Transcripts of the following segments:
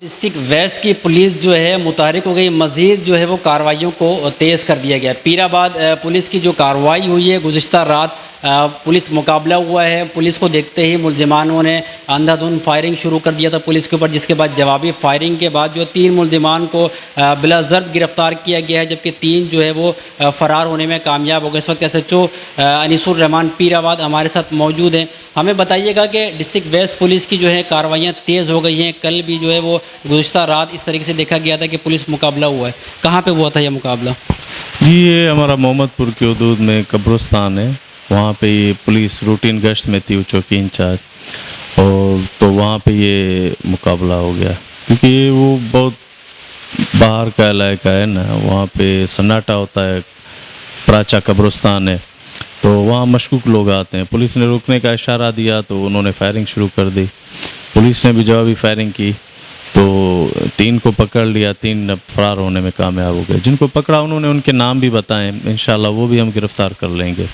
District waste की police जो है मुतहरिक हो गई, मज़ीद जो है वो कार्रवाइयों को तेज़ कर दिया गया। पीराबाद पुलिस की जो कार्रवाई हुई है, गुज़िश्ता रात पुलिस मुकाबला हुआ है। पुलिस को देखते ही मुलजिमानों ने अंधाधुंध फायरिंग शुरू कर दिया था पुलिस के ऊपर, जिसके बाद जवाबी फायरिंग के बाद जो 3 मुलजिमान को बिला ज़र्ब गिरफ़्तार किया गया है, जबकि 3 जो है वो फ़रार होने में कामयाब हो गए। इस वक्त SHO अनीसुर रहमान पीराबाद हमारे साथ मौजूद हैं। हमें बताइएगा कि डिस्ट्रिक्ट वेस्ट पुलिस की जो है कार्रवाइयाँ तेज़ हो गई हैं। कल भी जो है वो गुज़िश्ता रात इस तरीके से देखा गया था कि पुलिस मुकाबला हुआ है। कहाँ पे हुआ था यह मुकाबला? जी, ये हमारा मोहम्मदपुर की हदूद में कब्रिस्तान है। वहाँ पे ये पुलिस रूटीन गश्त में थी, वो चौकी इंचार्ज, और तो वहाँ पे ये मुकाबला हो गया। क्योंकि ये वो बहुत बाहर का इलाका है ना, वहाँ पे सन्नाटा होता है, प्राचा कब्रिस्तान है, तो वहाँ मशकूक लोग आते हैं। पुलिस ने रुकने का इशारा दिया तो उन्होंने फायरिंग शुरू कर दी। पुलिस ने भी जवाबी फायरिंग की तो 3 को पकड़ लिया। 3 अब फरार होने में कामयाब हो गए। जिनको पकड़ा उन्होंने उनके नाम भी बताएं, इंशाल्लाह वो भी हम गिरफ़्तार कर लेंगे।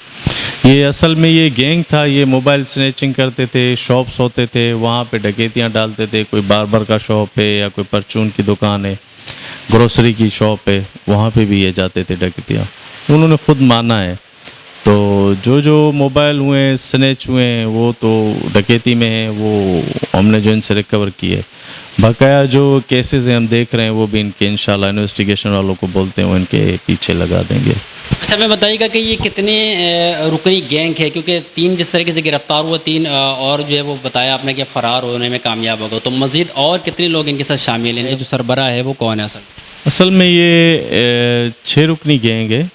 ये असल में ये गैंग था, ये मोबाइल स्नैचिंग करते थे, शॉप्स होते थे, वहाँ पे डकैतियाँ डालते थे। कोई बार्बर का शॉप है या कोई परचून की दुकान है, ग्रोसरी की शॉप है, वहाँ पे भी ये जाते थे डकैतियाँ। उन्होंने ख़ुद माना है। तो जो मोबाइल हुए स्नैच हुए वो तो डकैती में है, वो हमने जो इनसे रिकवर किए। बकाया जो केसेस हैं हम देख रहे हैं, वो भी इनके इंशाल्लाह इन्वेस्टिगेशन वालों को बोलते हैं वो इनके पीछे लगा देंगे। अच्छा, मैं बताइएगा कि ये कितने रुकनी गैंग है? क्योंकि 3 जिस तरीके से गिरफ्तार हुआ, 3 और जो है वो बताया आपने कि फ़रार होने में कामयाब हो गए, तो मज़ीद और कितने लोग इनके साथ शामिल हैं? जो सरबराह है वो कौन है असल में ये 6 रुकनी गैंग है।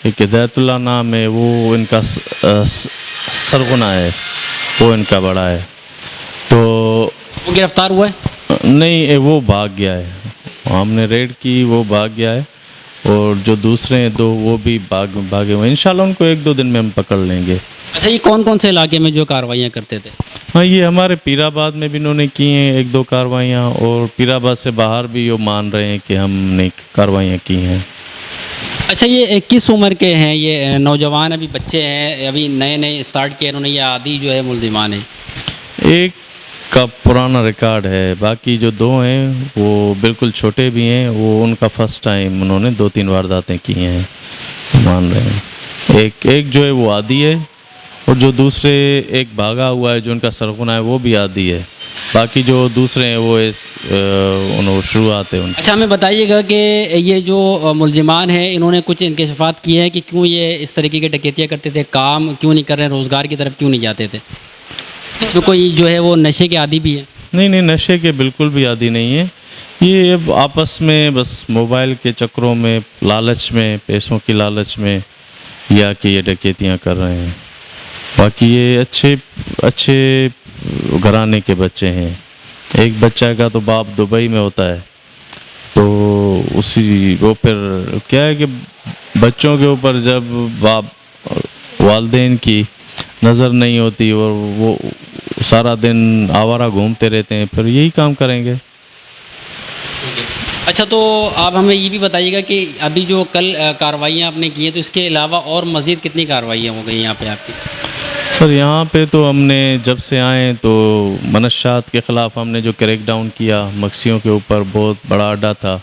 एक हिदायतुल्लाह नाम है, वो इनका सरगुना है, वो इनका बड़ा है। तो वो गिरफ़्तार हुआ है? नहीं, वो भाग गया है। हमने रेड की, वो भाग गया है। और जो दूसरे हैं 2 वो भी भागे हुए हैं। इंशाल्लाह उनको 1-2 दिन में हम पकड़ लेंगे। अच्छा, ये कौन कौन से इलाके में जो कार्रवाइयाँ करते थे? हाँ, ये हमारे पीराबाद में भी इन्होंने की हैं 1-2 कार्रवाइयाँ, और पीराबाद से बाहर भी ये मान रहे हैं कि हमने कार्रवाइयाँ की हैं। अच्छा, ये किस उम्र के हैं? ये नौजवान, अभी बच्चे हैं, अभी नए नए स्टार्ट किया इन्होंने, या आदि जो है मुलजिमान है? एक का पुराना रिकॉर्ड है, बाकी जो 2 हैं वो बिल्कुल छोटे भी हैं। वो उनका फर्स्ट टाइम उन्होंने 2-3 वारदातें की हैं, मान रहे हैं। एक जो है वो आदी है, और जो दूसरे एक भागा हुआ है जो उनका सरगुना है, वो भी आदी है। बाकी जो दूसरे हैं वो उन्होंने शुरुआत है उनकी। अच्छा, हमें बताइएगा कि ये जो मुलजिमान हैं इन्होंने कुछ इंकशाफात किए हैं कि क्यों ये इस तरीके के डकैतियाँ करते थे, काम क्यों नहीं कर रहे हैं, रोज़गार की तरफ क्यों नहीं जाते थे? इसमें कोई जो है वो नशे के आदी भी है? नहीं, नशे के बिल्कुल भी आदी नहीं है। ये अब आपस में बस मोबाइल के चक्करों में, लालच में, पैसों की लालच में या कि ये डकैतियाँ कर रहे हैं। बाकी ये अच्छे घराने के बच्चे हैं। एक बच्चा का तो बाप दुबई में होता है, तो वो फिर क्या है कि बच्चों के ऊपर जब बाप वालिदैन की नज़र नहीं होती और वो सारा दिन आवारा घूमते रहते हैं, फिर यही काम करेंगे। अच्छा, तो आप हमें ये भी बताइएगा कि अभी जो कल कार्रवाइयाँ आपने की हैं, तो इसके अलावा और मज़ीद कितनी कार्रवाइयाँ हो गई यहाँ पे आपकी? सर, यहाँ पे तो हमने जब से आए तो मनशात के ख़िलाफ़ हमने जो क्रैकडाउन किया, मक्सियों के ऊपर बहुत बड़ा अड्डा था,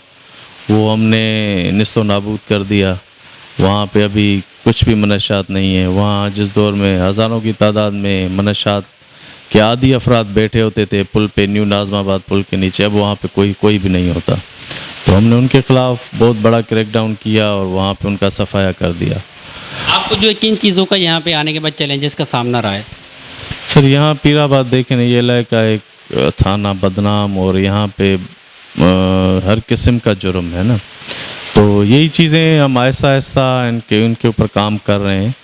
वो हमने निस्तो नाबूद कर दिया। वहाँ पे अभी कुछ भी मनशात नहीं है। वहाँ जिस दौर में हज़ारों की तादाद में मनशात के आदी अफराद बैठे होते थे पुल पे, न्यू नाज़माबाद पुल के नीचे, अब वहाँ पे कोई भी नहीं होता। तो हमने उनके ख़िलाफ़ बहुत बड़ा क्रैकडाउन किया और वहाँ पे उनका सफाया कर दिया। आपको जो किन चीज़ों का यहाँ पे आने के बाद चैलेंजेस का सामना रहा है? सर, यहाँ पीराबाद देखें ना, ये इलाका एक थाना बदनाम, और यहाँ पे हर किस्म का जुर्म है ना। तो यही चीज़ें हम आहिस्ता आहिस्ता उनके ऊपर काम कर रहे हैं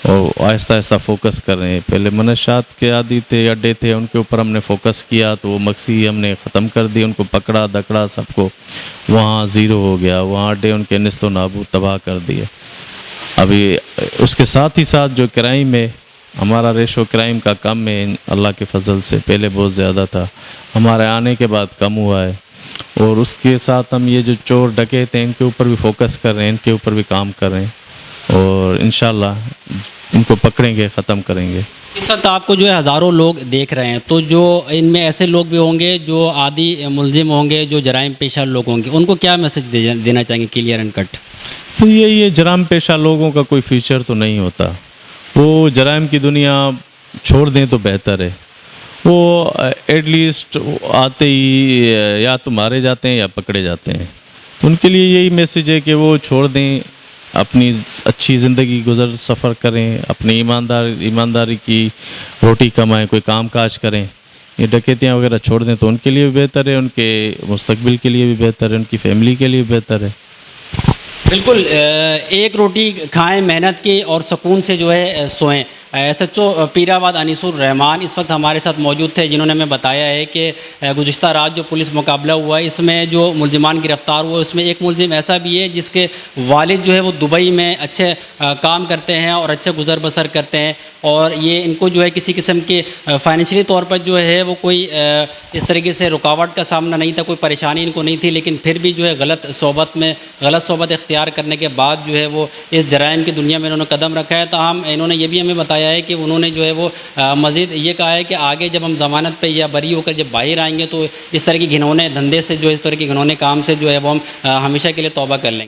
और आहिस्ता आहिस्ता फोकस कर रहे हैं। पहले मनशात के आदी थे, अड्डे थे, उनके ऊपर हमने फोकस किया तो वो मक्सी हमने ख़त्म कर दी। उनको पकड़ा दकड़ा सबको, वहाँ ज़ीरो हो गया। वहाँ अड्डे उनके निस्तो नाबूद तबाह कर दिए। अभी उसके साथ ही साथ जो क्राइम है, हमारा रेशो क्राइम का कम है अल्लाह के फजल से। पहले बहुत ज़्यादा था, हमारे आने के बाद कम हुआ है। और उसके साथ हम ये जो चोर डकैत हैं इनके ऊपर भी फोकस कर रहे हैं, इनके ऊपर भी काम कर रहे हैं। और इंशाल्लाह इनको पकड़ेंगे, ख़त्म करेंगे। इस वक्त आपको जो है हज़ारों लोग देख रहे हैं, तो जो इनमें ऐसे लोग भी होंगे जो आदि मुलजिम होंगे, जो जराइम पेशा लोग होंगे, उनको क्या मैसेज देना चाहेंगे क्लियर एंड कट? तो ये जराम पेशा लोगों का कोई फ्यूचर तो नहीं होता। वो जराइम की दुनिया छोड़ दें तो बेहतर है। वो एटलीस्ट आते ही या तो मारे जाते हैं या पकड़े जाते हैं। तो उनके लिए यही मैसेज है कि वो छोड़ दें, अपनी अच्छी ज़िंदगी गुजर सफ़र करें, अपनी ईमानदारी की रोटी कमाएं, कोई काम काज करें। ये डकैतियाँ वगैरह छोड़ दें तो उनके लिए भी बेहतर है, उनके मुस्तकबिल के लिए भी बेहतर है, उनकी फैमिली के लिए भी बेहतर है। बिल्कुल, एक रोटी खाएं, मेहनत की और सुकून से जो है सोएं। SHO पीराबाद अनीसुर रहमान इस वक्त हमारे साथ मौजूद थे, जिन्होंने हमें बताया है कि गुज़िश्ता रात जो पुलिस मुकाबला हुआ है, इसमें जो मुलजिमान गिरफ़्तार हुए उसमें एक मुलजिम ऐसा भी है जिसके वालिद जो है वो दुबई में अच्छे काम करते हैं और अच्छे गुज़र बसर करते हैं, और ये इनको जो है किसी किस्म के फाइनेंशियली तौर पर जो है वो कोई इस तरीके से रुकावट का सामना नहीं था, कोई परेशानी इनको नहीं थी, लेकिन फिर भी जो है गलत सोबत इख्तियार करने के बाद जो है वो इस जराइम की दुनिया में इन्होंने कदम रखा है। ताहम इन्होंने ये भी हमें बताया है कि उन्होंने जो है वो मज़ीद ये कहा है कि आगे जब हम ज़मानत पे या बरी होकर जब बाहर आएंगे तो इस तरह की घिनौने धंधे से, जो इस तरह के घिनौने काम से जो है वो हम हमेशा के लिए तौबा कर लेंगे।